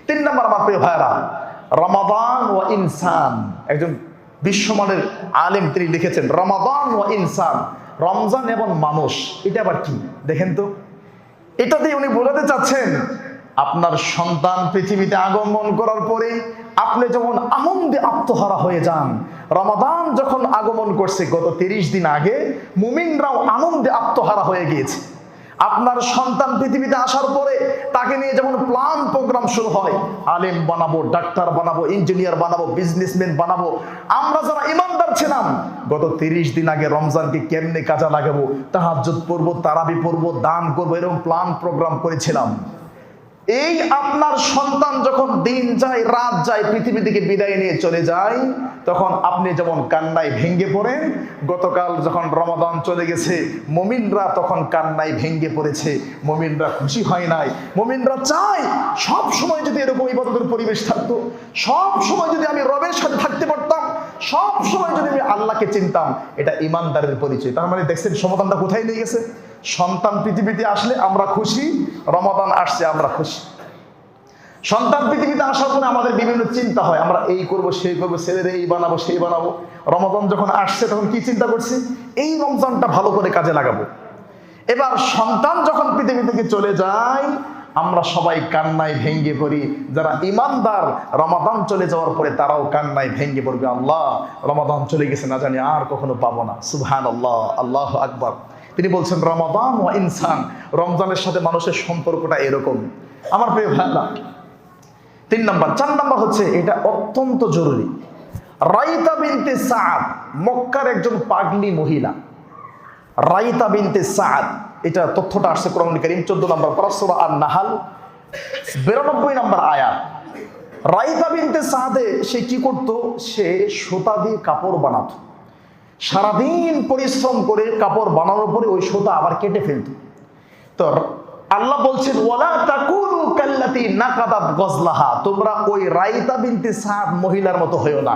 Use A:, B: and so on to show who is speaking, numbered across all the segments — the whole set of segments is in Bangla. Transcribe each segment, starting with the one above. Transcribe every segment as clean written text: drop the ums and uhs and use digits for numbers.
A: তিন নম্বর আমার প্রিয় ভাইরা, রমাদান ও ইনসান, একজন বিশ্বমানের আলেম তিনি লিখেছেন রমাদান ও ইনসান, রমজান এবং মানুষ। এটা আবার কি দেখেন তো, এটা দিয়ে উনি বোঝাতে চাচ্ছেন আপনার সন্তান পৃথিবীতে আগমন করার পরে আপনি যেমন আনন্দে আত্মহারা হয়ে যান, রমাদান যখন আগমন করছে গত 30 দিন আগে মুমিনরাও আনন্দে আত্মহারা হয়ে গিয়েছে। আপনার সন্তান পৃথিবীতে আসার পরে তাকে নিয়ে যেমন প্ল্যান প্রোগ্রাম শুরু হয়, আলেম বানাবো, ডাক্তার বানাবো, ইঞ্জিনিয়ার বানাবো, বিজনেসম্যান বানাবো। আমরা যারা ইমানদার ছিলাম গত 30 দিন আগে রমজানকে কেমনে কাজে লাগাবো, তাহাজ্জুদ পড়বো, তারাবি পড়বো, দান করবো, এরকম প্ল্যান প্রোগ্রাম করেছিলাম। এই আপনার সন্তান যখন দিন যায় রাত যায় পৃথিবী থেকে বিদায় নিয়ে চলে যায়, তখন আপনি যেমন কান্নায় ভেঙে পড়েন, গতকাল যখন রমাদান চলে গেছে মুমিনরা তখন কান্নায় ভেঙে পড়েছে, মুমিনরা খুশি হয় নাই। মুমিনরা চায় সব সময় যদি এরকম ইবাদতের পরিবেশ থাকতো, সব সময় যদি আমি রবের সাথে থাকতে পারতাম, সব সময় যদি আমি আল্লাহকে চিনতাম। এটা ইমানদারের পরিচয়। তার মানে দেখছেন সমাধানটা কোথায় নিয়ে গেছে? সন্তান পৃথিবীতে আসলে আমরা খুশি, রমাদান আসছে আমরা খুশি। সন্তান পৃথিবীতে আসার পরে আমাদের বিভিন্ন চিন্তা হয়, আমরা এই করব সেই করবো, ছেলেরে এই বানাবো সেই বানাবো। রমাদান যখন আসছে তখন কি চিন্তা করছি? এই রমজানটা ভালো করে কাজে লাগাবো। এবার সন্তান যখন পৃথিবী থেকে চলে যায় আমরা সবাই কান্নায় ভেঙে পড়ি। যারা ইমানদার রমাদান চলে যাওয়ার পরে তারাও কান্নায় ভেঙে পড়বে, আল্লাহ রমাদান চলে গেছে, না জানি আর কখনো পাবো না। সুবহানাল্লাহ, আল্লাহু আকবার। তিনি বলছেন রমাদান ও ইনসান, রমজানের সাথে মানুষের সম্পর্কটা এরকম। আমার প্রিয় ভাইরা, 3 নম্বর 4 নম্বর হচ্ছে এটা অত্যন্ত জরুরি। রাইতা বিনতে সাদ, মক্কার একজন পাগলি মহিলা। রাইতা বিনতে সাদ, এটা তথ্যটা আসছে কোরআন কারীম 14 নম্বর পারা সূরা আন-নাহল 92 নম্বর আয়াত। রাইতা বিনতে সাদে সে কি করত? সে সুতা দিয়ে কাপড় বানাতো। সারাদিন পরিশ্রম করে কাপড় বানানোর পরে ওই সুতা আবার কেটে ফেলত। তো আল্লাহ বলছেন ওয়ালা তাকুনু কাল্লাতি নাকাদাত গজলাহা, তোমরা ওই রাইতা বিনতে সাদ মহিলার মতো হয়ো না,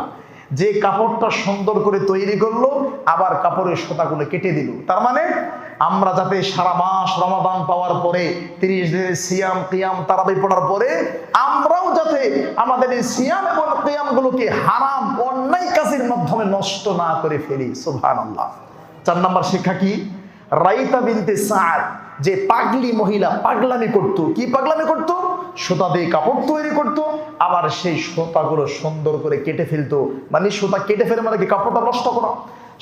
A: যে কাপড়টা সুন্দর করে তৈরি করলো আবার কাপড়ের সুতাগুলো কেটে দিল। তার মানে আমরা যাতে সারা মাস রমাদান পাওয়ার পরে 30 দিনের সিয়াম কিয়াম তারাবি পড়ার পরে আমরাও যাতে আমাদের এই সিয়াম এবং কিয়াম গুলোকে হারাম অন্যায় কাজের মাধ্যমে নষ্ট না করে ফেলি। সুবহানাল্লাহ। 4 নম্বর শিক্ষা কি? রাইতা বিনতে সাদ যে পাগলি মহিলা পাগলামি করতো। কি পাগলামি করতো? সুতা দিয়ে কাপড় তৈরি করতো, আবার সেই সুতাগুলো সুন্দর করে কেটে ফেলতো। মানে সুতা কেটে ফেলে মানে কি? কাপড়টা নষ্ট করা,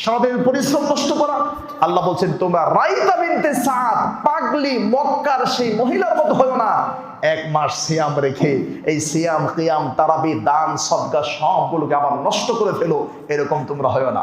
A: সারাদিন পরিশ্রম নষ্ট করা। আল্লাহ বলছেন তোমরা রাইতা বিনতে সাদ পাগলি মক্কার সেই মহিলার মতো হয়ো না। 1 মাস সিয়াম রেখে এই সিয়াম কিয়াম তারাবি দান সদকা সবগুলোকে আবার নষ্ট করে ফেলো, এরকম তোমরা হয়ো না।